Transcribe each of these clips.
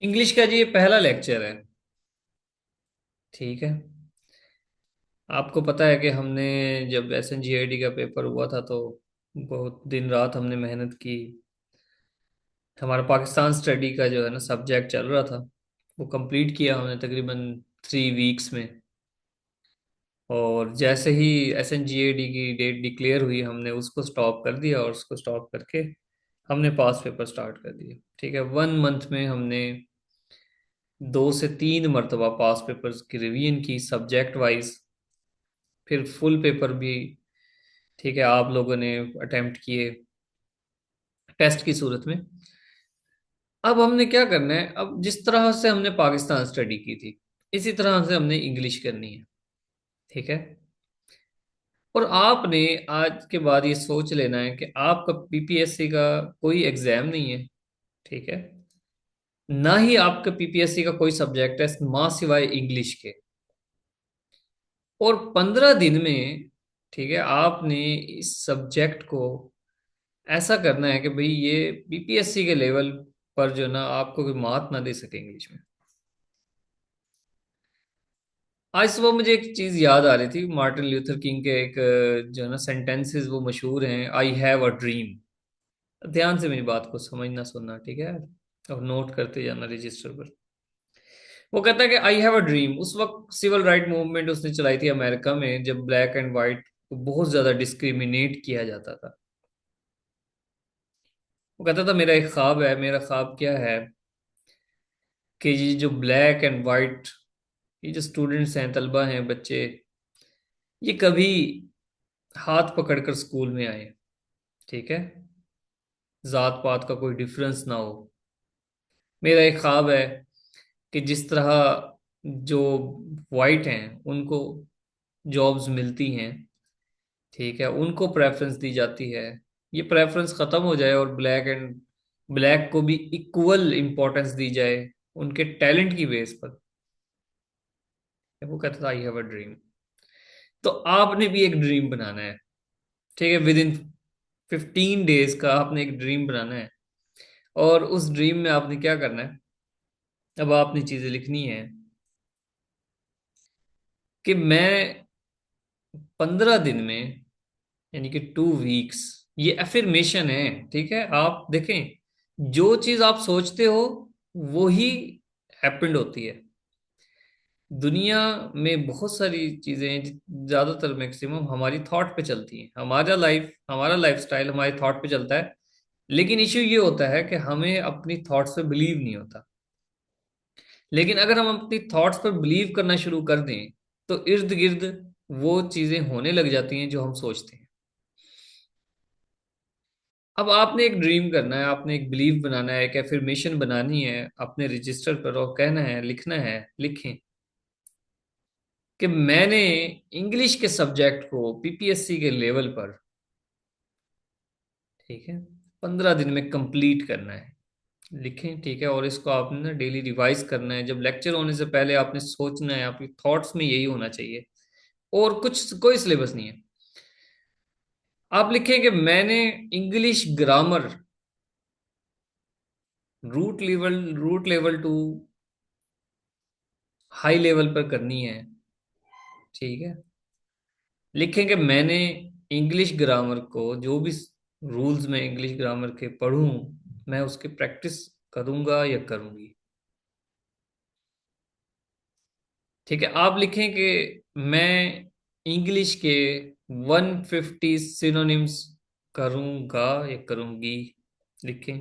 English का जी ये पहला लेक्चर है। ठीक है। आपको पता है कि हमने जब SNGIT का पेपर हुआ था तो बहुत दिन रात हमने मेहनत की। हमारा पाकिस्तान स्टडी का जो है ना सब्जेक्ट चल रहा था, वो कंप्लीट किया हमने तकरीबन 3 वीक्स में। और जैसे ही SNGIT की डेट डिक्लेयर हुई हमने उसको स्टॉप कर दिया, और उसको स्टॉप करके हमने पास पेपर स्टार्ट कर दिए। ठीक है, 1 मंथ में हमने 2 से 3 मरतबा पास पेपर्स की रिवीजन की सब्जेक्ट वाइज। फिर फुल पेपर भी, ठीक है, आप लोगों ने अटेम्प्ट किए टेस्ट की सूरत में। अब हमने क्या करना है, अब जिस तरह से हमने पाकिस्तान स्टडी की थी इसी तरह से हमने इंग्लिश करनी है। ठीक है। और आपने आज के बाद ये सोच लेना है कि आपका PPSC का कोई एग्जाम नहीं है। ठीक है। ना ही आपका PPSC का कोई सब्जेक्ट है मां सिवाय इंग्लिश के। और 15 दिन में, ठीक है, आपने इस सब्जेक्ट को ऐसा करना है कि भाई ये PPSC के लेवल पर जो ना आपको कोई मात ना दे सके इंग्लिश में। आज सुबह मुझे एक चीज याद आ रही थी, मार्टिन ल्यूथर किंग के एक जो है ना सेंटेंसेस वो मशहूर हैं, आई हैव अ ड्रीम। ध्यान से मेरी बात को समझना सुनना, ठीक है, और नोट करते जाना रजिस्टर पर। वो कहता है कि आई हैव अ ड्रीम। उस वक्त सिविल राइट मूवमेंट उसने चलाई थी अमेरिका में, जब ब्लैक एंड वाइट को बहुत ज्यादा डिस्क्रिमिनेट किया जाता था। वो कहता था मेरा एक ख्वाब है, मेरा ख्वाब क्या है कि ये जो ब्लैक एंड वाइट, ये जो स्टूडेंट्स हैं, तलबा हैं, बच्चे, ये कभी हाथ पकड़कर स्कूल में आए। ठीक है, जात पात का कोई डिफरेंस ना हो। मेरा एक ख्वाब है कि जिस तरह जो वाइट हैं उनको जॉब्स मिलती हैं, ठीक है, उनको प्रेफरेंस दी जाती है, ये प्रेफरेंस खत्म हो जाए और ब्लैक को भी इक्वल इंपॉर्टेंस दी जाए उनके टैलेंट की बेस पर। वो कहता था आई हैव अ ड्रीम। तो आपने भी एक ड्रीम बनाना है। ठीक है, विद इन 15 डेज का आपने एक ड्रीम बनाना है। और उस ड्रीम में आपने क्या करना है, अब आपने चीजें लिखनी है कि मैं 15 दिन में, यानी कि 2 वीक्स, ये एफर्मेशन है। ठीक है, आप देखें, जो चीज आप सोचते हो वो ही हैपेंड होती है। दुनिया में बहुत सारी चीजें ज्यादातर मैक्सिमम हमारी थॉट पे चलती हैं। हमारा लाइफस्टाइल हमारी थॉट पे चलता है। लेकिन इश्यू ये होता है कि हमें अपनी थॉट्स पे बिलीव नहीं होता। लेकिन अगर हम अपनी थॉट्स पर बिलीव करना शुरू कर दें तो इर्द गिर्द वो चीजें होने लग जाती हैं जो हम सोचते हैं। अब आपने एक ड्रीम करना है, आपने एक बिलीव बनाना है, एक एफर्मेशन बनानी है अपने रजिस्टर पर, और कहना है, लिखना है, लिखें कि मैंने इंग्लिश के सब्जेक्ट को PPSC के लेवल पर, ठीक है, 15 दिन में कंप्लीट करना है। लिखें, ठीक है, और इसको आपने ना डेली रिवाइज करना है। जब लेक्चर होने से पहले आपने सोचना है, आपकी थॉट्स में यही होना चाहिए, और कुछ कोई सिलेबस नहीं है। आप लिखें कि मैंने English grammar root level to high level पर करनी है। ठीक है, लिखें कि मैंने इंग्लिश ग्रामर को, जो भी रूल्स में इंग्लिश ग्रामर के पढ़ूं, मैं उसकी प्रैक्टिस करूंगा या करूंगी। ठीक है, आप लिखें कि मैं इंग्लिश के 150 सिनोनिम्स करूंगा या करूंगी। लिखें,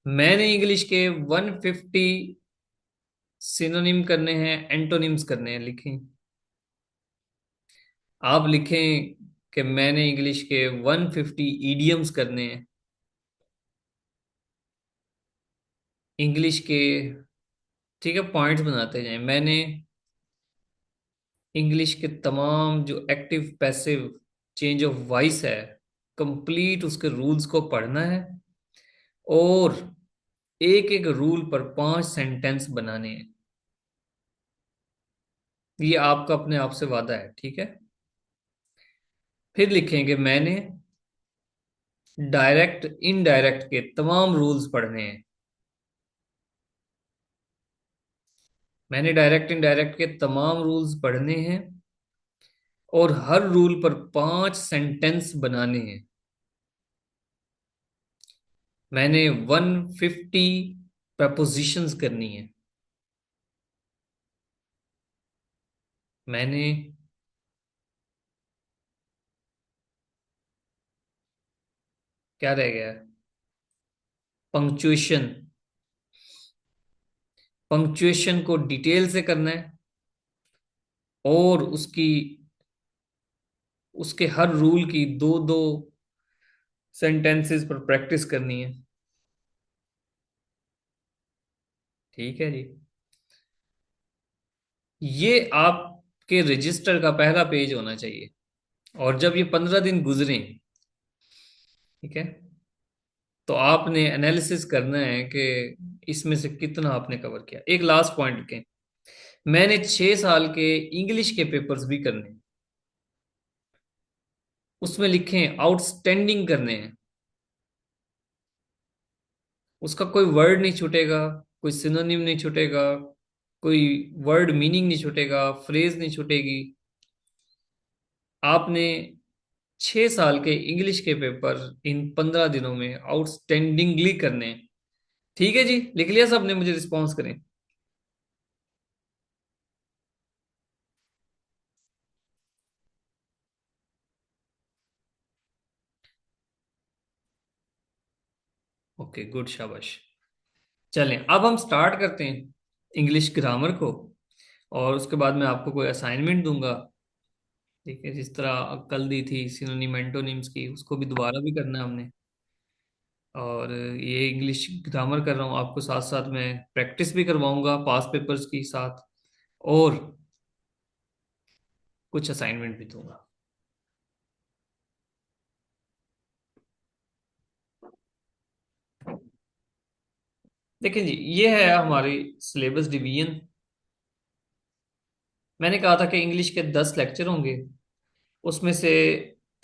मैंने इंग्लिश के 150 सिनोनिम करने हैं, एंटोनिम्स करने हैं। लिखें, आप लिखें कि मैंने इंग्लिश के 150 ईडियम्स करने हैं। इंग्लिश के, ठीक है, पॉइंट्स बनाते जाएं। मैंने इंग्लिश के तमाम जो active passive change of voice है, कंप्लीट उसके रूल्स को पढ़ना है, और एक एक रूल पर 5 सेंटेंस बनाने हैं। ये आपका अपने आप से वादा है। ठीक है, फिर लिखेंगे मैंने डायरेक्ट इनडायरेक्ट के तमाम रूल्स पढ़ने हैं। मैंने डायरेक्ट इनडायरेक्ट के तमाम रूल्स पढ़ने हैं और हर रूल पर 5 सेंटेंस बनाने हैं। मैंने 150 प्रपोजिशंस करनी है। मैंने क्या रह गया? पंक्चुएशन। पंक्चुएशन को डिटेल से करना है और उसके हर रूल की दो दो सेंटेंसेस पर प्रैक्टिस करनी है। ठीक है जी। ये आपके रजिस्टर का पहला पेज होना चाहिए। और जब ये 15 दिन गुजरे, ठीक है, तो आपने एनालिसिस करना है कि इसमें से कितना आपने कवर किया। एक लास्ट पॉइंट के, मैंने 6 साल के इंग्लिश के पेपर्स भी करने हैं। उसमें लिखें आउटस्टैंडिंग करने हैं। उसका कोई वर्ड नहीं छूटेगा, कोई सिनोनिम नहीं छूटेगा, कोई वर्ड मीनिंग नहीं छूटेगा, फ्रेज नहीं छूटेगी। आपने 6 साल के इंग्लिश के पेपर इन 15 दिनों में आउटस्टैंडिंगली करने हैं। ठीक है जी, लिख लिया सबने? मुझे रिस्पॉन्स करें। ओके, गुड, शाबाश। चलें, अब हम स्टार्ट करते हैं इंग्लिश ग्रामर को। और उसके बाद मैं आपको कोई असाइनमेंट दूंगा। ठीक है, जिस तरह कल दी थी सिनोनिम एंटोनिम्स की, उसको भी दोबारा भी करना है हमने। और ये इंग्लिश ग्रामर कर रहा हूँ आपको, साथ साथ मैं प्रैक्टिस भी करवाऊंगा पास पेपर्स की साथ। और कुछ असाइनमेंट भी दूंगा। देखिए जी, ये है हमारी सिलेबस डिवीजन। मैंने कहा था कि इंग्लिश के 10 लेक्चर होंगे। उसमें से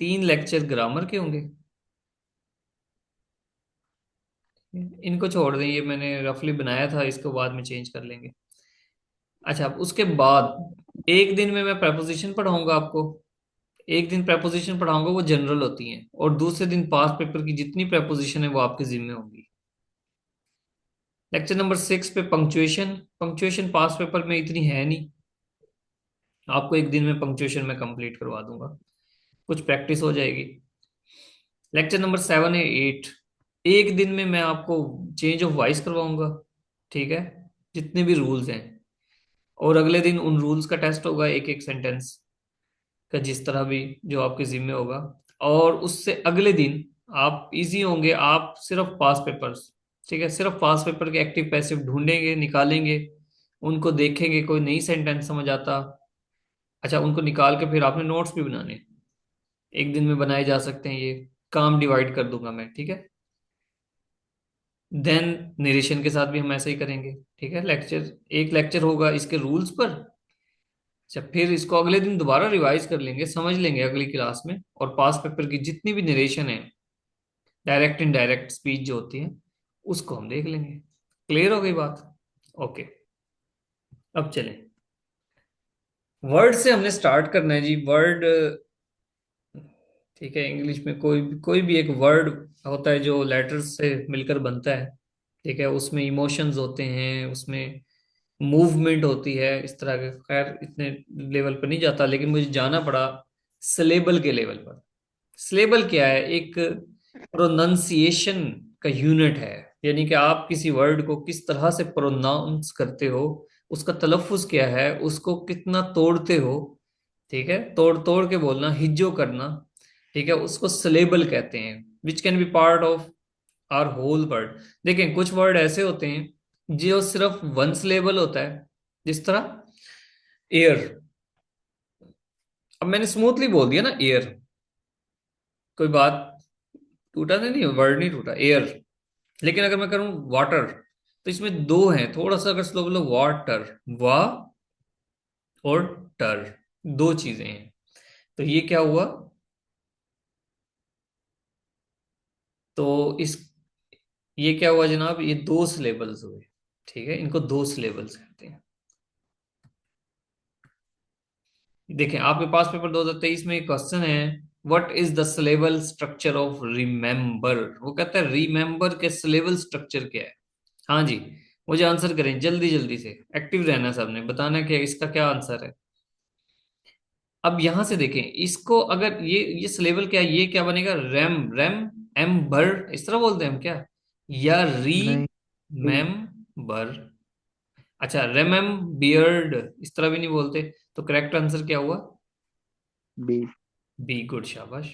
3 लेक्चर ग्रामर के होंगे। इनको छोड़ दें, ये मैंने रफली बनाया था, इसको बाद में चेंज कर लेंगे। अच्छा, अब उसके बाद एक दिन में मैं preposition पढ़ाऊंगा आपको। एक दिन preposition पढ़ाऊंगा, वो जनरल होती हैं। और दूसरे दिन पास पेपर की जितनी preposition है वो आपके जिम्मे होंगी। लेक्चर नंबर 6 पे पंक्चुएशन। पंक्चुएशन पास पेपर में इतनी है नहीं, आपको एक दिन में पंक्चुएशन में कंप्लीट करवा दूंगा, कुछ प्रैक्टिस हो जाएगी। लेक्चर नंबर 7 है 8, एक दिन में मैं आपको चेंज ऑफ वॉइस करवाऊंगा। ठीक है, जितने भी रूल्स हैं। और अगले दिन उन रूल्स का टेस्ट होगा, एक एक सेंटेंस का, जिस तरह भी जो आपके जिम्मे होगा। और उससे अगले दिन आप इजी होंगे, आप सिर्फ पास पेपर्स, ठीक है, सिर्फ पास पेपर के एक्टिव पैसिव ढूंढेंगे, निकालेंगे, उनको देखेंगे, कोई नई सेंटेंस समझ आता। अच्छा, उनको निकाल के फिर आपने नोट्स भी बनाने, एक दिन में बनाए जा सकते हैं। ये काम डिवाइड कर दूंगा मैं, ठीक है। देन नरेशन के साथ भी हम ऐसा ही करेंगे। ठीक है, लेक्चर, एक लेक्चर होगा इसके रूल्स पर। अच्छा, फिर इसको अगले दिन दोबारा रिवाइज कर लेंगे, समझ लेंगे अगली क्लास में। और पास पेपर की जितनी भी नरेशन है, डायरेक्ट इनडायरेक्ट स्पीच जो होती है, उसको हम देख लेंगे। क्लियर हो गई बात? ओके, अब चलें। वर्ड से हमने स्टार्ट करना है जी। वर्ड, ठीक है, इंग्लिश में कोई भी एक वर्ड होता है जो लेटर्स से मिलकर बनता है। ठीक है, उसमें इमोशंस होते हैं, उसमें मूवमेंट होती है, इस तरह के। खैर, इतने लेवल पर नहीं जाता, लेकिन मुझे जाना पड़ा सिलेबल के लेवल पर। सिलेबल क्या है? एक प्रोनाउंसिएशन का यूनिट है। यानी कि आप किसी वर्ड को किस तरह से प्रोनाउंस करते हो, उसका तलफ्फुज क्या है, उसको कितना तोड़ते हो। ठीक है, तोड़ तोड़ के बोलना, हिज्जो करना। ठीक है, उसको सिलेबल कहते हैं, which can be part of are whole word. देखें, कुछ वर्ड ऐसे होते हैं जो सिर्फ वन सिलेबल होता है, जिस तरह एयर। अब मैंने स्मूथली बोल दिया ना एयर, कोई बात टूटा तो नहीं, वर्ड नहीं टूटा, एयर। लेकिन अगर मैं करूं वाटर, तो इसमें दो हैं, थोड़ा सा अगर स्लो बोलो, वाटर, वा और टर, दो चीजें हैं। तो ये क्या हुआ? तो इस ये क्या हुआ जनाब? ये दो सिलेबल्स हुए। ठीक है, इनको दो सिलेबल्स कहते हैं। देखें, आपके पास पेपर 2023 में एक क्वेश्चन है, what is the syllable structure of remember. वो कहता है रिमेंबर के सिलेबल स्ट्रक्चर क्या है। हाँ जी, मुझे आंसर करें जल्दी जल्दी से, एक्टिव रहना सबने, बताना कि इसका क्या आंसर है। अब यहां से देखें इसको, अगर ये सिलेबल क्या है, ये क्या बनेगा, रैम रैम एम बर, इस तरह बोलते हैं हम क्या, या री नहीं। बी। मैम बर। अच्छा, रेमएम बियर्ड, इस तरह भी नहीं बोलते। तो करेक्ट आंसर क्या हुआ, बी। बी, गुड, शाबाश।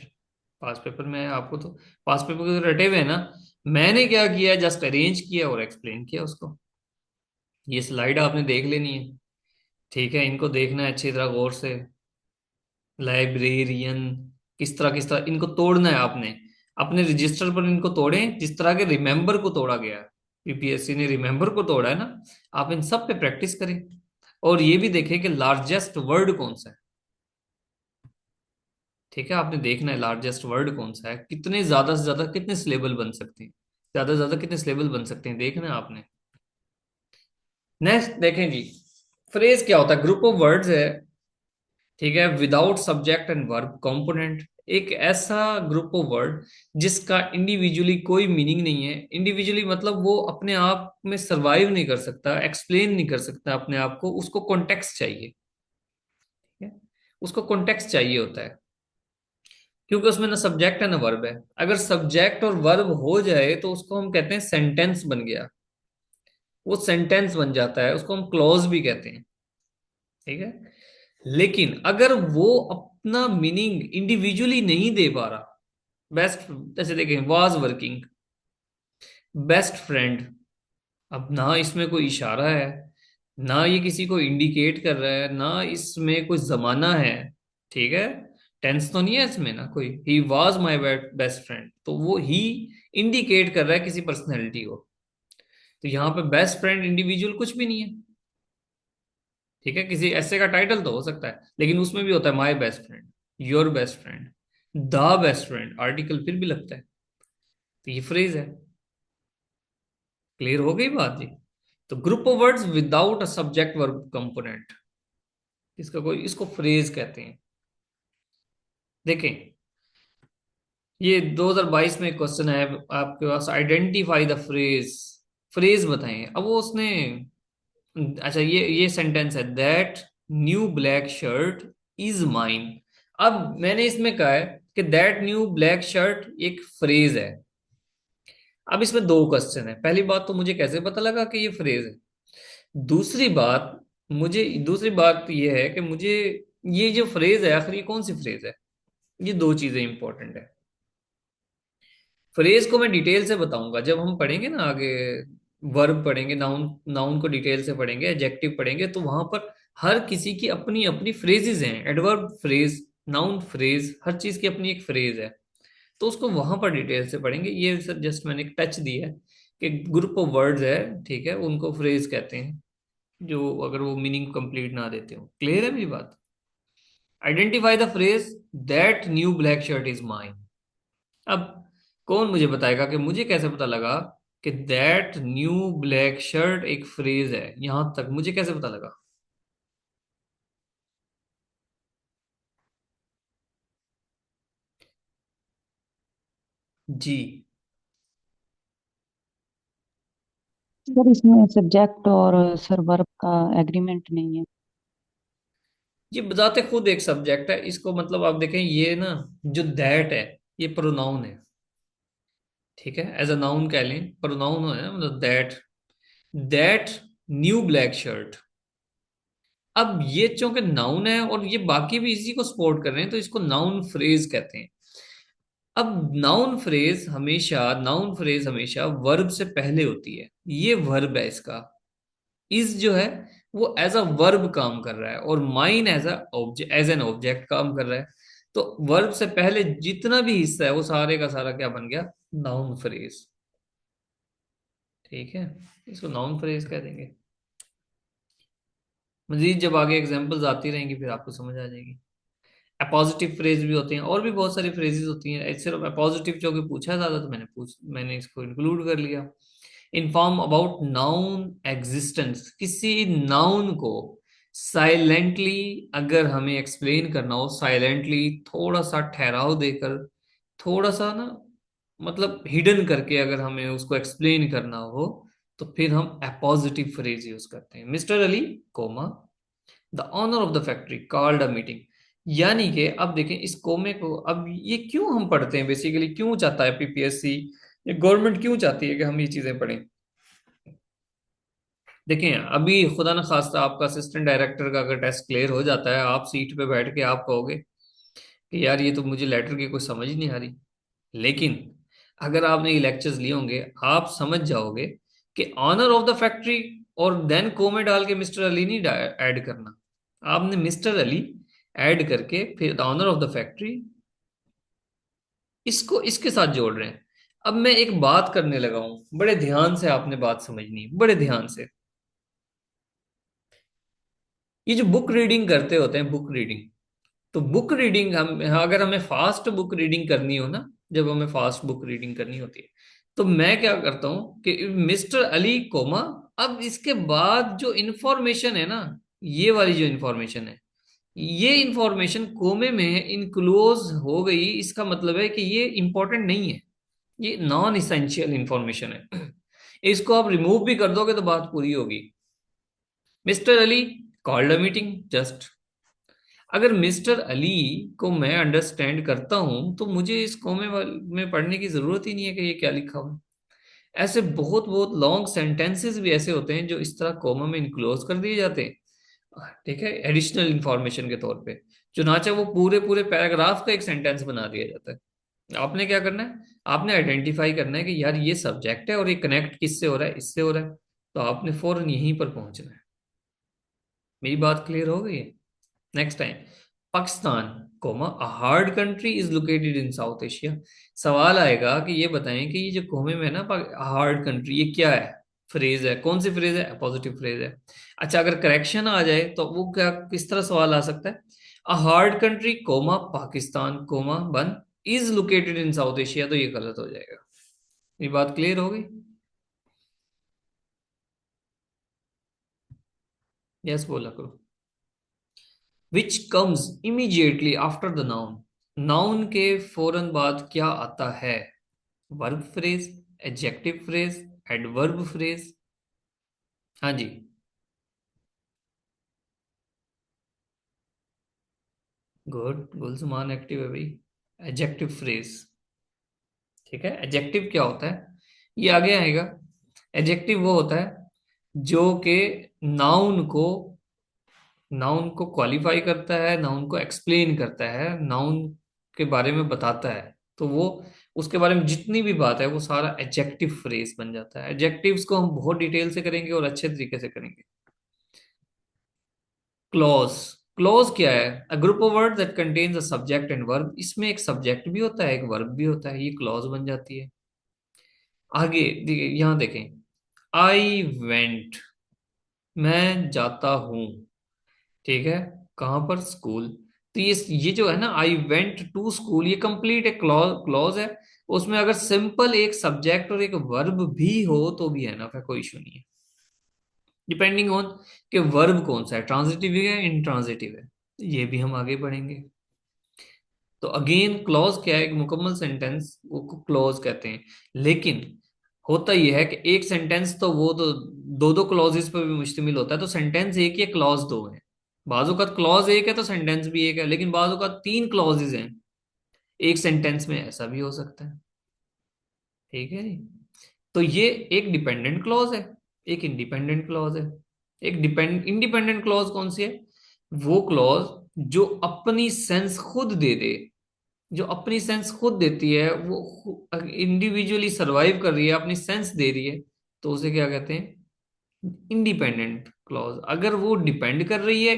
पास पेपर में है आपको तो, पास पेपर के तो रटे हुए हैं ना। मैंने क्या किया, जस्ट अरेंज किया और एक्सप्लेन किया उसको। ये स्लाइड आपने देख लेनी है, ठीक है, इनको देखना है अच्छी तरह गौर से। लाइब्रेरियन, किस तरह इनको तोड़ना है आपने, अपने रजिस्टर पर इनको तोड़ें जिस तरह के रिमेंबर को तोड़ा गया है। यूपीएससी ने रिमेंबर को तोड़ा है ना, आप इन सब पे प्रैक्टिस करें। और ये भी देखें कि लार्जेस्ट वर्ड कौन सा है। ठीक है, आपने देखना है लार्जेस्ट वर्ड कौन सा है, कितने ज्यादा से ज्यादा कितने सिलेबल बन सकते हैं, ज्यादा से ज्यादा कितने सिलेबल बन सकते हैं, देखना है आपने। नेक्स्ट देखें जी, फ्रेज क्या होता है, ग्रुप ऑफ वर्ड्स है, ठीक है, without subject and verb component. एक ऐसा ग्रुप ऑफ वर्ड जिसका इंडिविजुअली कोई मीनिंग नहीं है, इंडिविजुअली मतलब वो अपने आप में सरवाइव नहीं कर सकता, एक्सप्लेन नहीं कर सकता अपने आप को, उसको कॉन्टेक्स्ट चाहिए, ठीक है, उसको कॉन्टेक्स्ट चाहिए होता है, क्योंकि उसमें ना सब्जेक्ट है ना वर्ब है। अगर सब्जेक्ट और वर्ब हो जाए तो उसको हम कहते हैं सेंटेंस बन गया, वो सेंटेंस बन जाता है, उसको हम क्लॉज भी कहते हैं, ठीक है। लेकिन अगर वो अपना मीनिंग इंडिविजुअली नहीं दे पा रहा, बेस्ट, जैसे देखें वाज वर्किंग, बेस्ट फ्रेंड, अब ना इसमें कोई इशारा है, ना ये किसी को इंडिकेट कर रहा है, ना इसमें कोई जमाना है, ठीक है, टेंस तो नहीं है इसमें ना कोई, he was my best friend, तो वो ही इंडिकेट कर रहा है किसी पर्सनैलिटी को। तो यहाँ पे बेस्ट फ्रेंड इंडिविजुअल कुछ भी नहीं है, ठीक है, किसी ऐसे का टाइटल तो हो सकता है, लेकिन उसमें भी होता है my best friend, your best friend, the best friend, article फिर भी लगता है। तो ये फ्रेज है, क्लियर हो गई बात जी। तो group of words without a subject verb component, इसका कोई, इसको फ्रेज कहते हैं। देखें, ये 2022 में क्वेश्चन है आपके पास, आइडेंटिफाई द फ्रेज, फ्रेज बताएं। अब वो उसने, अच्छा ये सेंटेंस है, that new black shirt is mine. अब मैंने इसमें कहा है कि दैट न्यू ब्लैक शर्ट एक फ्रेज है। अब इसमें दो क्वेश्चन है, पहली बात तो मुझे कैसे पता लगा कि ये फ्रेज है, दूसरी बात, मुझे दूसरी बात ये है कि मुझे ये जो फ्रेज है आखिर ये कौन सी फ्रेज है। ये दो चीजें इंपॉर्टेंट है। फ्रेज को मैं डिटेल से बताऊंगा जब हम पढ़ेंगे ना आगे, वर्ब पढ़ेंगे, नाउन, नाउन को डिटेल से पढ़ेंगे, एडजेक्टिव पढ़ेंगे, तो वहां पर हर किसी की अपनी अपनी फ्रेजेस हैं, एडवर्ब फ्रेज, नाउन फ्रेज, हर चीज की अपनी एक फ्रेज है। तो उसको वहां पर डिटेल से पढ़ेंगे, ये सर जस्ट मैंने एक टच दिया है कि ग्रुप ऑफ वर्ड्स है, ठीक है, उनको फ्रेज कहते हैं, जो अगर वो मीनिंग कंप्लीट ना देते हो। क्लियर है मेरी बात। Identify the phrase that new black shirt is mine. अब कौन मुझे बताएगा कि मुझे कैसे पता लगा कि दैट न्यू ब्लैक शर्ट एक फ्रेज है, यहां तक मुझे कैसे पता लगा। जी, सर इसमें सब्जेक्ट और सर वर्ब का एग्रीमेंट नहीं है। ये बताते खुद एक सब्जेक्ट है, इसको मतलब आप देखें ये ना, जो दैट है ये प्रोनाउन है, ठीक है, एज अ नाउन कह लें, प्रोनाउन है ना, मतलब that, that new black shirt. अब ये चूंकि नाउन है और ये बाकी भी इसी को सपोर्ट कर रहे हैं, तो इसको नाउन फ्रेज कहते हैं। अब नाउन फ्रेज हमेशा वर्ब से पहले होती है, ये वर्ब है इसका, इज जो है वो एज अ वर्ब काम कर रहा है, और mine as a object, as an object काम कर रहा है। तो वर्ब से पहले जितना भी हिस्सा है वो सारे का सारा क्या बन गया, नाउन फ्रेज, ठीक है, इसको नाउन फ्रेज कह देंगे। मजीद जब आगे एग्जांपल्स आती रहेंगी फिर आपको समझ आ जाएगी। अपोजिटिव फ्रेज भी होते हैं, और भी बहुत सारी फ्रेजेस होती हैं, सिर्फ अपोजिटिव जो कि पूछा ज्यादा तो मैंने इसको इंक्लूड कर लिया। इन्फॉर्म अबाउट नाउन एग्जिस्टेंस, किसी नाउन को साइलेंटली अगर हमें एक्सप्लेन करना हो, साइलेंटली थोड़ा सा ठहराव देकर, थोड़ा सा ना, मतलब हिडन करके अगर हमें उसको एक्सप्लेन करना हो, तो फिर हम अपोजिटिव फ्रेज यूज करते हैं। Mister Ali, comma, the owner of the factory called a meeting. यानी कि अब देखें इस कोमे को, अब ये क्यों हम पढ़ते हैं, बेसिकली क्यों चाहता है पीपीएससी, ये गवर्नमेंट क्यों चाहती है कि हम ये चीजें पढ़ें। देखें अभी खुदा न खास्ता आपका असिस्टेंट डायरेक्टर का अगर टेस्ट क्लियर हो जाता है, आप सीट पे बैठ के आप कहोगे कि यार ये तो मुझे लेटर की कोई समझ ही नहीं आ रही। लेकिन अगर आपने ये लेक्चर्स लिए होंगे, आप समझ जाओगे कि ऑनर ऑफ द फैक्ट्री और देन को में डाल के मिस्टर अली नहीं ऐड करना। आपने मिस्टर अली ऐड करके फिर the owner of the factory, इसको इसके साथ जोड़ रहे हैं। अब मैं एक बात करने लगा हूं, बड़े ध्यान से आपने बात समझनी है, बड़े ध्यान से। ये जो बुक रीडिंग करते होते हैं, बुक रीडिंग, तो बुक रीडिंग हम अगर हमें फास्ट बुक रीडिंग करनी हो ना, जब हमें फास्ट बुक रीडिंग करनी होती है, तो मैं क्या करता हूं कि मिस्टर अली कोमा, अब इसके बाद जो इंफॉर्मेशन है ना, ये वाली जो इंफॉर्मेशन है, ये इंफॉर्मेशन कोमे में इनक्लोज हो गई, इसका मतलब है कि ये इंपॉर्टेंट नहीं है, ये नॉन इसेंशियल इंफॉर्मेशन है। इसको आप रिमूव भी कर दोगे तो बात पूरी होगी। Mister Ali called a meeting just. अगर मिस्टर अली को मैं अंडरस्टैंड करता हूं, तो मुझे इस कॉमे में पढ़ने की जरूरत ही नहीं है कि ये क्या लिखा हुआ है। ऐसे बहुत बहुत लॉन्ग सेंटेंसेस भी ऐसे होते हैं जो इस तरह कॉमा में इनक्लोज कर दिए जाते हैं, ठीक है, एडिशनल इंफॉर्मेशन के तौर पे। चुनाचा वो पूरे पूरे पैराग्राफ का एक सेंटेंस बना दिया जाता है। आपने क्या करना है, आपने आइडेंटिफाई करना है कि यार ये सब्जेक्ट है और ये कनेक्ट किससे हो रहा है, इससे हो रहा है, तो आपने फौरन यहीं पर पहुंचना है। मेरी बात क्लियर हो गई है? Next time, Pakistan comma a hard country is located in South Asia. सवाल आएगा कि ये बताएं कि ये जो कोमे में है ना, हार्ड कंट्री, ये क्या है, फ्रेज है, कौन सी फ्रेज है, पॉजिटिव फ्रेज है। अच्छा, अगर करेक्शन आ जाए तो वो क्या, किस तरह सवाल आ सकता है, a hard country comma Pakistan comma one is located in South Asia, तो ये गलत हो जाएगा। ये बात क्लियर हो गई? यस बोला करो। Which comes immediately after the noun. Noun के फौरन बाद क्या आता है? Verb phrase, adjective phrase, adverb phrase. हाँ जी। गुड, गुलसमान एक्टिव है भाई। एडजेक्टिव फ्रेज, ठीक है। एडजेक्टिव क्या होता है, ये आगे आएगा। एडजेक्टिव वो होता है जो कि नाउन को नाउन को क्वालिफाई करता है, नाउन को एक्सप्लेन करता है, नाउन के बारे में बताता है, तो वो उसके बारे में जितनी भी बात है वो सारा एडजेक्टिव फ्रेज बन जाता है। एडजेक्टिव्स को हम बहुत डिटेल से करेंगे और अच्छे तरीके से करेंगे। क्लॉज, क्लॉज क्या है, a group of word that contains a subject and verb. इसमें एक सब्जेक्ट भी होता है, एक वर्ब भी होता है, ये क्लॉज बन जाती है। आगे यहाँ देखें, आई वेंट, मैं जाता हूं, ठीक है, कहां पर, स्कूल। तो ये जो है ना, आई वेंट टू स्कूल, ये कंप्लीट एक क्लॉज क्लॉज है। उसमें अगर सिंपल एक सब्जेक्ट और एक वर्ब भी हो तो भी है ना, फिर कोई इशू नहीं है, डिपेंडिंग ऑन कि वर्ब कौन सा है, ट्रांजिटिव है इंट्रांजिटिव है, ये भी हम आगे बढ़ेंगे। तो अगेन क्लॉज क्या है, एक मुकम्मल सेंटेंस वो क्लॉज कहते हैं। लेकिन होता यह है कि एक सेंटेंस तो वो तो दो दो क्लॉजेस पर भी मुश्तमिल होता है, तो सेंटेंस एक ही है, क्लॉज दो है। बाजू का क्लॉज एक है तो सेंटेंस भी एक है, लेकिन बाजू का तीन क्लॉजेस हैं एक सेंटेंस में, ऐसा भी हो सकता है। ठीक है जी। तो ये एक डिपेंडेंट क्लॉज है, एक इंडिपेंडेंट क्लॉज है। एक डिपेंड इंडिपेंडेंट क्लॉज कौन सी है, वो क्लॉज जो अपनी सेंस खुद दे दे, जो अपनी सेंस खुद देती है, वो इंडिविजुअली सरवाइव कर रही है, अपनी सेंस दे रही है, तो उसे क्या कहते हैं, इंडिपेंडेंट क्लॉज। अगर वो डिपेंड कर रही है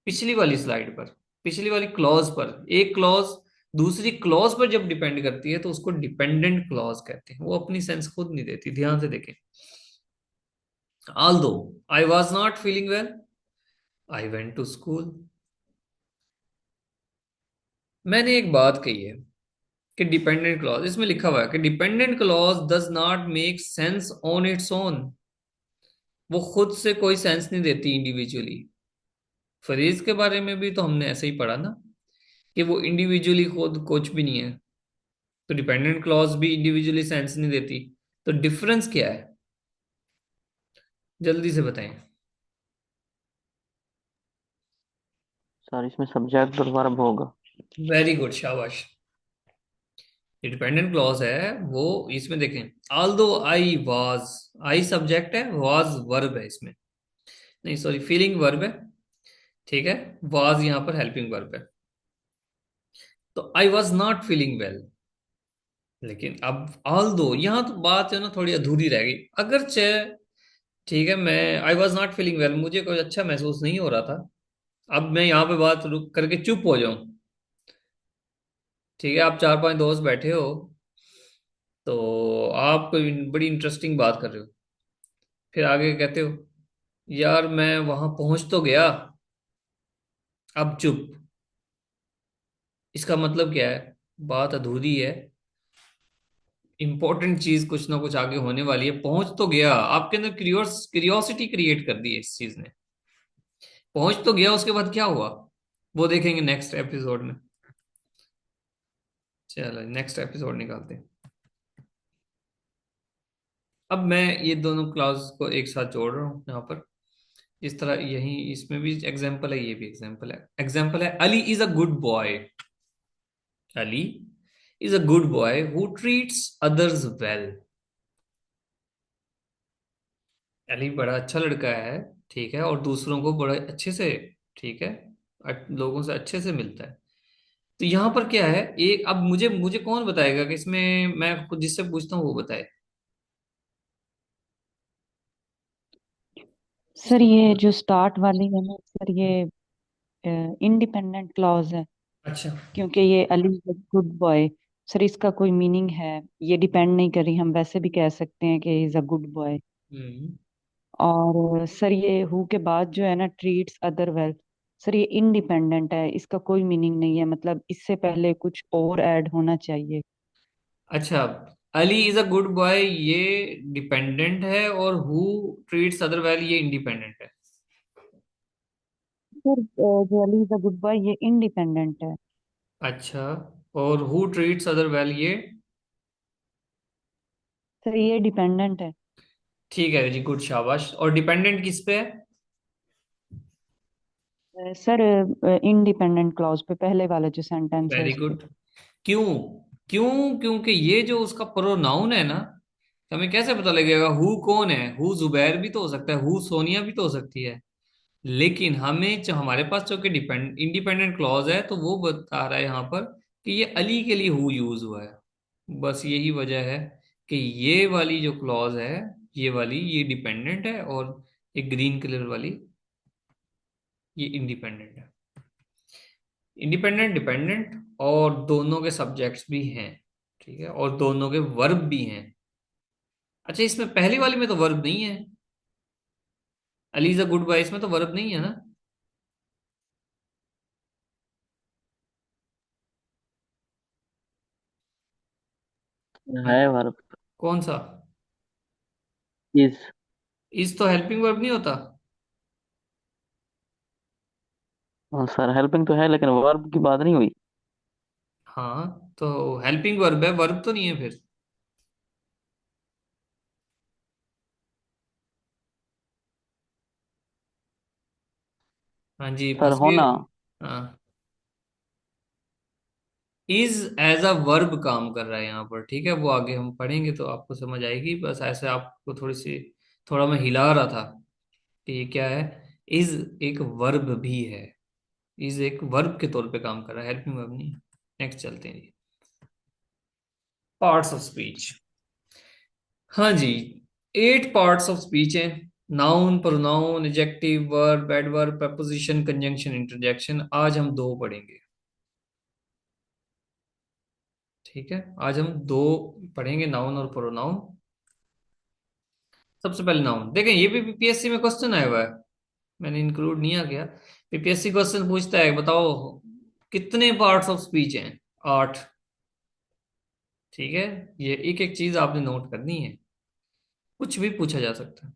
पिछली वाली स्लाइड पर, पिछली वाली क्लॉज पर, एक क्लॉज दूसरी क्लॉज पर जब डिपेंड करती है तो उसको डिपेंडेंट क्लॉज कहते हैं, वो अपनी सेंस खुद नहीं देती। ध्यान से देखें, although I was not feeling well, I went to school. मैंने एक बात कही है कि डिपेंडेंट क्लॉज, इसमें लिखा हुआ है कि dependent clause does not make sense on its own, वो खुद से कोई सेंस नहीं देती इंडिविजुअली। फ्रेज के बारे में भी तो हमने ऐसे ही पढ़ा ना, कि वो इंडिविजुअली खुद कुछ भी नहीं है। तो डिपेंडेंट क्लॉज भी इंडिविजुअली सेंस नहीं देती। तो डिफरेंस क्या है, जल्दी से बताएं। सर इसमें सब्जेक्ट और वर्ब होगा। वेरी गुड, शाबाश। ये डिपेंडेंट क्लॉज है वो। इसमें देखें, although I was, I subject है, वाज वर्ब है इसमें। नहीं सॉरी, फीलिंग वर्ब है। ठीक है, वाज यहां पर हेल्पिंग वर्ब है। तो आई वॉज नॉट फीलिंग वेल। लेकिन अब ऑल दो, यहां तो बात है ना थोड़ी अधूरी रह गई। अगरचे, ठीक है, मैं आई वॉज नॉट फीलिंग वेल, मुझे कोई अच्छा महसूस नहीं हो रहा था। अब मैं यहाँ पे बात रुक करके चुप हो जाऊं। ठीक है, आप चार पांच दोस्त बैठे हो, तो आप कोई बड़ी इंटरेस्टिंग बात कर रहे हो, फिर आगे कहते हो यार मैं वहां पहुंच तो गया, अब चुप। इसका मतलब क्या है, बात अधूरी है। इंपॉर्टेंट चीज कुछ ना कुछ आगे होने वाली है। पहुंच तो गया, आपके अंदर क्यूरियोसिटी क्रिएट कर दी है इस चीज ने। पहुंच तो गया, उसके बाद क्या हुआ वो देखेंगे नेक्स्ट एपिसोड में। चलो नेक्स्ट एपिसोड निकालते हैं। अब मैं ये दोनों क्लास को एक साथ जोड़ रहा हूँ यहाँ पर। इस तरह यही इसमें भी एग्जाम्पल है, ये भी एग्जाम्पल है। एग्जाम्पल है, Ali is a good boy. Ali is a good boy who treats others well. Ali बड़ा अच्छा लड़का है, ठीक है, और दूसरों को बड़ा अच्छे से, ठीक है, लोगों से अच्छे से मिलता है। तो यहाँ पर क्या है, एक अब मुझे मुझे कौन बताएगा कि इसमें, मैं खुद जिससे पूछता हूँ वो बताए। सर ये जो स्टार्ट वाली है ना सर, ये इंडिपेंडेंट क्लॉज है, अच्छा। क्योंकि ये अली गुड बॉय। सर इसका कोई मीनिंग है? ये डिपेंड नहीं कर रही, हम वैसे भी कह सकते हैं कि इज अ गुड बॉय। हम्म। और सर ये हु के बाद जो है ना, ट्रीट्स अदर वेल, सर ये इंडिपेंडेंट है, इसका कोई मीनिंग नहीं है, मतलब इससे पहले कुछ और ऐड होना चाहिए। अच्छा, Ali is a good boy ये डिपेंडेंट है, और हु ट्रीट्स अदर वेल ये इंडिपेंडेंट है। सर जो Ali is a good boy ये इंडिपेंडेंट है। अच्छा, और हु ट्रीट्स अदर वेल ये। सर ये डिपेंडेंट है। ठीक है जी, गुड, शाबाश। और डिपेंडेंट किस पे है। सर इंडिपेंडेंट क्लॉज पे, पहले वाला जो सेंटेंस है वेरी उस पे। गुड। क्यों? क्यों? क्योंकि ये जो उसका प्रोनाउन है ना, हमें कैसे पता लगेगा हु कौन है। हु जुबैर भी तो हो सकता है, हु सोनिया भी तो हो सकती है। लेकिन हमें जो हमारे पास जो कि डिपेंड इंडिपेंडेंट क्लॉज है, तो वो बता रहा है यहाँ पर कि ये अली के लिए हु यूज हुआ है। बस यही वजह है कि ये वाली जो क्लॉज है, ये वाली ये डिपेंडेंट है, और ये ग्रीन कलर वाली ये इंडिपेंडेंट है। इंडिपेंडेंट, डिपेंडेंट, और दोनों के सब्जेक्ट्स भी हैं, ठीक है, और दोनों के वर्ब भी हैं। अच्छा, इसमें पहली वाली में तो वर्ब नहीं है, Ali is a good boy, इसमें तो वर्ब नहीं है ना। हाँ, है वर्ब। कौन सा? इज। इज तो हेल्पिंग वर्ब नहीं होता। सर हेल्पिंग तो है लेकिन वर्ब की बात नहीं हुई। हाँ, तो हेल्पिंग वर्ब है, वर्ब तो नहीं है फिर। हाँ जी, सर फंस गए होना। हो। हाँ, इज एज अ वर्ब काम कर रहा है यहाँ पर, ठीक है, वो आगे हम पढ़ेंगे तो आपको समझ आएगी। बस ऐसे आपको थोड़ा मैं हिला रहा था कि ये क्या है। इज एक वर्ब भी है, इज एक वर्ब के तौर पे काम कर रहा है, हेल्पिंग वर्ब नहीं। नेक्स्ट चलते हैं जी, पार्ट्स ऑफ स्पीच। हाँ जी, 8 पार्ट्स ऑफ स्पीच हैं। Noun, pronoun, adjective, verb, adverb, preposition, conjunction, interjection. आज हम दो पढ़ेंगे, ठीक है, आज हम दो पढ़ेंगे, नाउन और प्रोनाउन। सबसे पहले नाउन देखें, ये भी पीपीएससी में क्वेश्चन आया हुआ है, मैंने इंक्लूड नहीं आ गया। पीपीएससी क्वेश्चन पूछता है, बताओ कितने पार्ट्स ऑफ स्पीच हैं। 8। ठीक है, ये एक एक चीज आपने नोट करनी है, कुछ भी पूछा जा सकता है।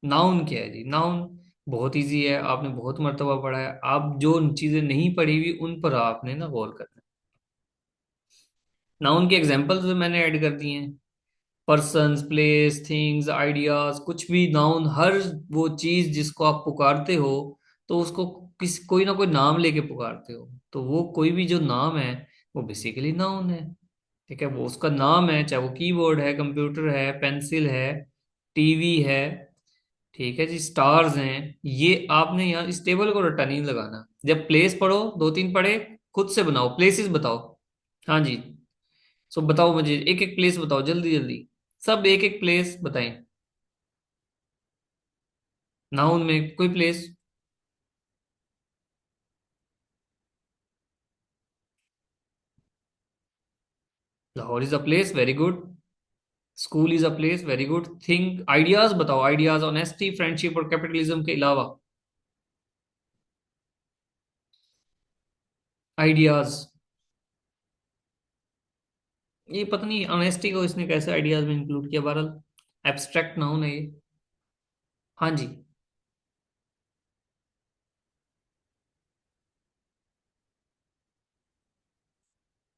नाउन क्या है जी, नाउन बहुत इजी है, आपने बहुत मर्तबा पढ़ा है। आप जो चीजें नहीं पढ़ी हुई उन पर आपने ना गौर करना है। नाउन के एग्जाम्पल्स मैंने ऐड कर दिए हैं। पर्सन्स, प्लेस, थिंग्स, आइडियाज, कुछ भी नाउन, हर वो चीज जिसको आप पुकारते हो तो उसको कोई ना कोई नाम लेके पुकारते हो। तो वो कोई भी जो नाम है वो बेसिकली नाउन है। ठीक है, वो उसका नाम है, चाहे वो कीबोर्ड है, कंप्यूटर है, पेंसिल है, टीवी है। ठीक है जी, स्टार्स हैं। ये आपने यहाँ इस टेबल को रट्टा नहीं लगाना। जब प्लेस पढ़ो, दो तीन पढ़े, खुद से बनाओ, प्लेसेस बताओ। हाँ जी। सो बताओ मुझे एक एक प्लेस बताओ, जल्दी जल्दी। सब एक एक प्लेस बताएं। नाउन में कोई place. Lahore is a place, very good. School is a place, very good. Think, ideas बताओ, आइडियाज, ऑनेस्टी, फ्रेंडशिप और कैपिटलिज्म के अलावा आइडियाज। ये पता नहीं ऑनेस्टी को इसने कैसे आइडियाज में इंक्लूड किया, बहरहाल एब्स्ट्रैक्ट नाउन है ये। हाँ जी।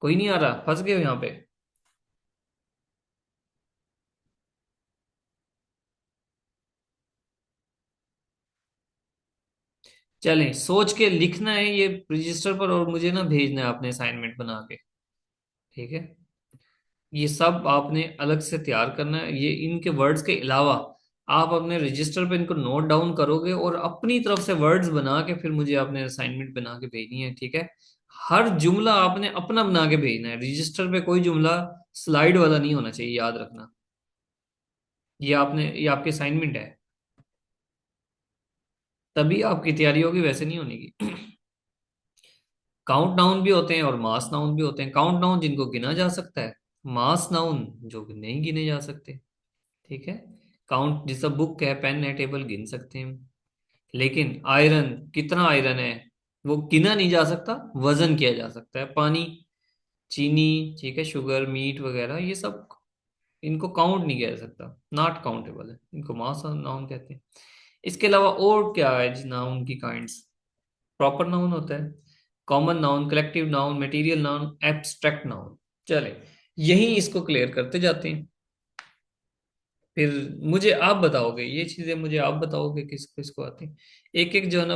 कोई नहीं आ रहा, फंस गए हो यहाँ पे। चलें, सोच के लिखना है ये रजिस्टर पर और मुझे ना भेजना है आपने असाइनमेंट बना के। ठीक है, ये सब आपने अलग से तैयार करना है। ये इनके वर्ड्स के अलावा आप अपने रजिस्टर पे इनको नोट डाउन करोगे और अपनी तरफ से वर्ड्स बना के फिर मुझे आपने असाइनमेंट बना के भेजनी है। ठीक है, हर जुमला आपने अपना बना के भेजना है रजिस्टर पे। कोई जुमला स्लाइड वाला नहीं होना चाहिए, याद रखना। ये आपके असाइनमेंट है। तभी आपकी तैयारी होगी, वैसे नहीं होने की। काउंट नाउन भी होते हैं और मास नाउन भी होते हैं। काउंट नाउन जिनको गिना जा सकता है, मास नाउन जो कि नहीं गिने जा सकते। ठीक है, काउंट जैसा बुक है, पेन है, टेबल गिन सकते हैं हम। लेकिन आयरन, कितना आयरन है वो गिना नहीं जा सकता, वजन किया जा सकता है। पानी, चीनी, ठीक है, शुगर, मीट वगैरह, ये सब इनको काउंट नहीं किया जा सकता, नॉट काउंटेबल है, इनको मास नाउन कहते हैं। इसके अलावा और क्या है जी नाउन की काइंड्स? प्रॉपर नाउन होता है, common noun, collective noun, material noun, abstract noun. चले, यही इसको क्लियर करते जाते हैं। फिर मुझे आप बताओगे ये चीजें, मुझे आप बताओगे किस किसको आती हैं। एक एक जो है ना,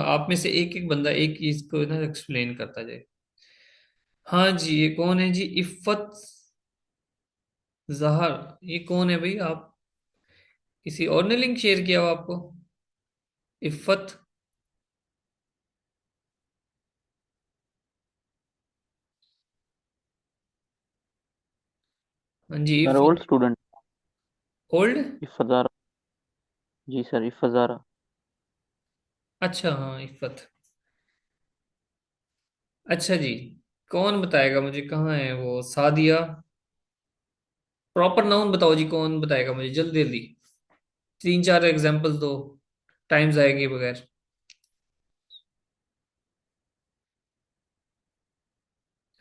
आप में से एक एक बंदा एक चीज को ना एक्सप्लेन करता जाए। हाँ जी, ये कौन है जी? इफ़त जहर। ये कौन है भाई? आप किसी और ने लिंक शेयर किया हो आपको? इफ़त। हाँ जी, सर इफ़। Old student. ओल्ड। इफ़ज़ारा। जी सर, इफ़ज़ारा। अच्छा, हाँ, इफ़त। अच्छा जी, कौन बताएगा मुझे कहाँ है वो सादिया? प्रॉपर नाउन बताओ जी, कौन बताएगा मुझे, जल्दी जल्दी। तीन चार एग्जांपल्स दो, टाइम जाएगी बगैर।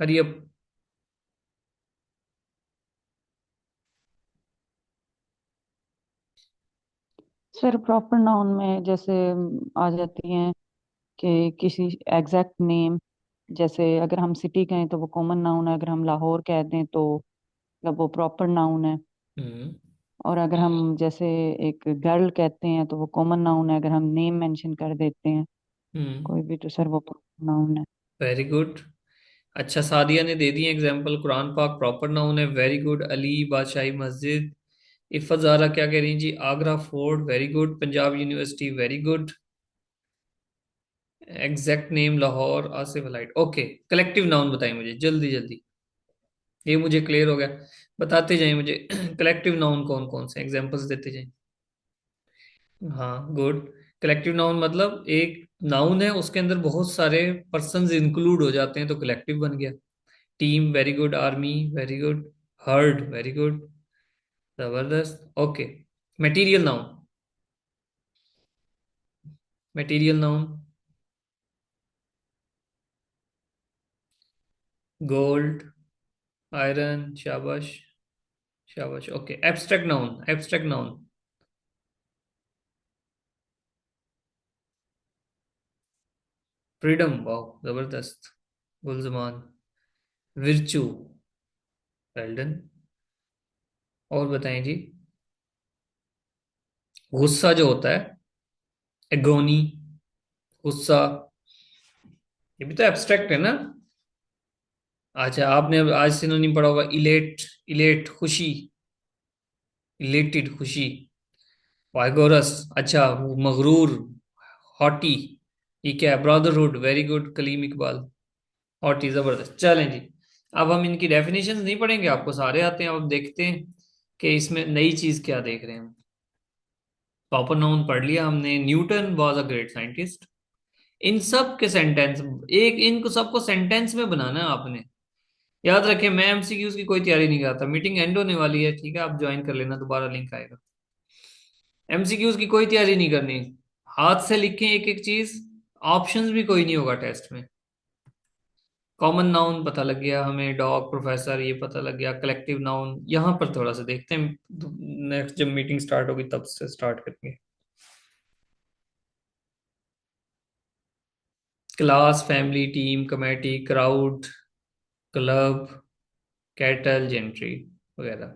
Hurry up. Sir proper noun में जैसे आ जाती हैं कि किसी एग्जैक्ट नेम, जैसे अगर हम सिटी कहें तो वो कॉमन नाउन है, अगर हम लाहौर कह दें तो मतलब वो प्रॉपर नाउन है। हम्म। और अगर हम जैसे एक गर्ल कहते हैं तो वो कॉमन नाउन है, अगर हम नेम मेंशन कर देते हैं हम्म। कोई भी तो सर वो प्रॉपर नाउन है। Very good. अच्छा, सादिया ने दे दी example, Quran Pak proper noun है, वेरी गुड। अली बादशाही मस्जिद। इफ़त ज़ारा क्या कह रही हैं जी? Agra fort, very good. Punjab university, very good. Exact name Lahore, Asif light. Okay, collective noun बताएं मुझे जल्दी जल्दी। ये मुझे क्लियर हो गया, बताते जाएं मुझे। कलेक्टिव नाउन कौन कौन से, एग्जांपल्स देते जाएं। हाँ, गुड। कलेक्टिव नाउन मतलब एक नाउन है, उसके अंदर बहुत सारे पर्सन्स इंक्लूड हो जाते हैं तो कलेक्टिव बन गया। Team, very good. Army, very good. Herd, very good. जबरदस्त। Okay, material noun. Material noun, gold, iron, शाबाश, शाबाश। Okay, abstract noun, abstract noun. Freedom, वाह जबरदस्त। Gulzaman, virtue, well done. और बताएं जी। गुस्सा जो होता है, एगोनी, गुस्सा, ये भी तो एब्स्ट्रैक्ट है ना। अच्छा, आपने आज सिनोनिम पढ़ा होगा, इलेट, इलेट खुशी, इलेटेड खुशी। वाइगोरस, अच्छा, मगरूर, हॉटी, ये क्या है, brotherhood, very good Kaleem Iqbal. Hottie, जबरदस्त। चलें जी, अब हम इनकी डेफिनेशंस नहीं पढ़ेंगे, आपको सारे आते हैं। अब देखते हैं कि इसमें नई चीज क्या देख रहे हैं हम। प्रॉपर नाउन पढ़ लिया हमने, Newton was a great scientist. इन सब के सेंटेंस, एक इनको सबको सेंटेंस में बनाना है आपने। याद रखें, मैं एमसीक्यूज की कोई तैयारी नहीं करता। मीटिंग एंड होने वाली है, ठीक है, आप ज्वाइन कर लेना, दोबारा लिंक आएगा। एमसीक्यूज की कोई तैयारी नहीं करनी, हाथ से लिखें एक एक चीज। ऑप्शंस भी कोई नहीं होगा टेस्ट में। कॉमन नाउन पता लग गया हमें, डॉग, प्रोफेसर, ये पता लग गया। कलेक्टिव नाउन यहां पर थोड़ा सा देखते हैं, नेक्स्ट जब मीटिंग स्टार्ट होगी तब से स्टार्ट करेंगे। Class, family, team, committee, crowd, club, cattle, gentry वगैरह।